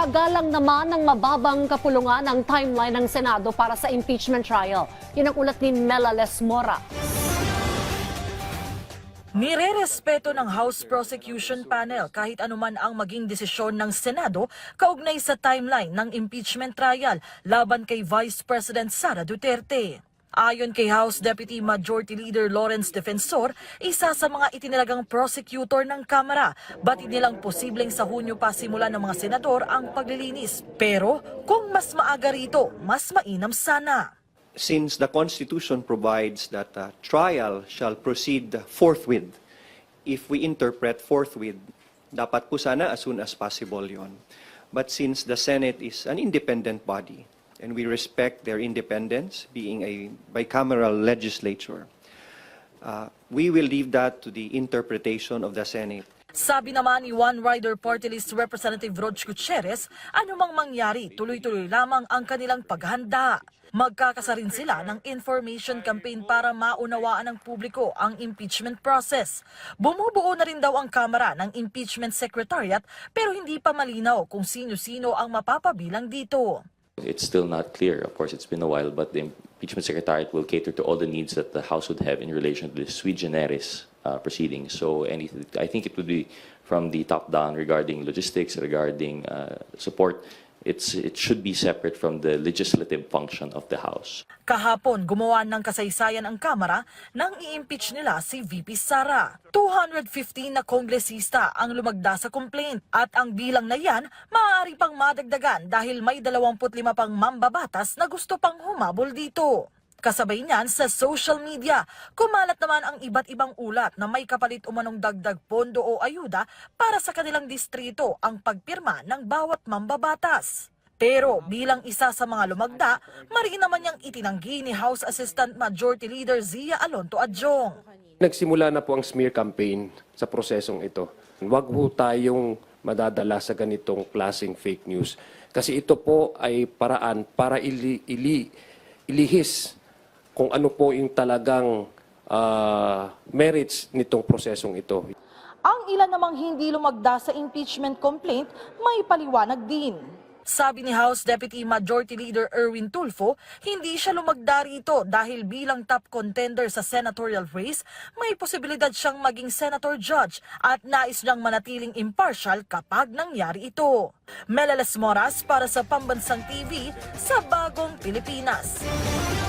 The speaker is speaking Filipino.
Gagalang naman ng mababang kapulungan ang timeline ng Senado para sa impeachment trial. Yan ang ulat ni Mela Lesmora. Nirerespeto ng House Prosecution Panel kahit anuman ang maging desisyon ng Senado kaugnay sa timeline ng impeachment trial laban kay Vice President Sara Duterte. Ayon kay House Deputy Majority Leader Lawrence Defensor, isa sa mga itinilagang prosecutor ng Kamara, batid nilang posibleng sa Hunyo pa simulan ng mga senador ang paglilinis. Pero kung mas maaga rito, mas mainam sana. Since the Constitution provides that trial shall proceed forthwith, if we interpret forthwith, dapat po sana as soon as possible yon. But since the Senate is an independent body, and we respect their independence, being a bicameral legislature, we will leave that to the interpretation of the Senate. Sabi naman ni One Rider Party List Representative Rog Gutierrez, anumang mangyari, tuloy-tuloy lamang ang kanilang paghanda. Magkakasa rin sila ng information campaign para maunawaan ng publiko ang impeachment process. Bumubuo na rin daw ang Kamara ng Impeachment Secretariat pero hindi pa malinaw kung sino-sino ang mapapabilang dito. It's still not clear. Of course, it's been a while, but the impeachment secretariat will cater to all the needs that the House would have in relation to the sui generis proceedings. So I think it would be from the top down regarding logistics, regarding support. It should be separate from the legislative function of the House. Kahapon, gumawa ng kasaysayan ang Kamara nang i-impeach nila si VP Sara. 215 na kongresista ang lumagda sa complaint at ang bilang na yan maaari pang madagdagan dahil may 25 pang mambabatas na gusto pang humabol dito. Kasabay niyan sa social media, kumalat naman ang iba't ibang ulat na may kapalit umanong dagdag pondo o ayuda para sa kanilang distrito ang pagpirma ng bawat mambabatas. Pero bilang isa sa mga lumagda, mariin naman niyang itinanggi ni House Assistant Majority Leader Zia Alonto Adjong. Nagsimula na po ang smear campaign sa prosesong ito. Huwag po tayong madadala sa ganitong klaseng fake news. Kasi ito po ay paraan para ilihis kung ano po yung talagang merits nitong prosesong ito. Ang ilan namang hindi lumagda sa impeachment complaint may paliwanag din. Sabi ni House Deputy Majority Leader Erwin Tulfo, hindi siya lumagda rito dahil bilang top contender sa senatorial race, may posibilidad siyang maging senator judge at nais niyang manatiling impartial kapag nangyari ito. Mela Lesmoras para sa Pambansang TV sa Bagong Pilipinas.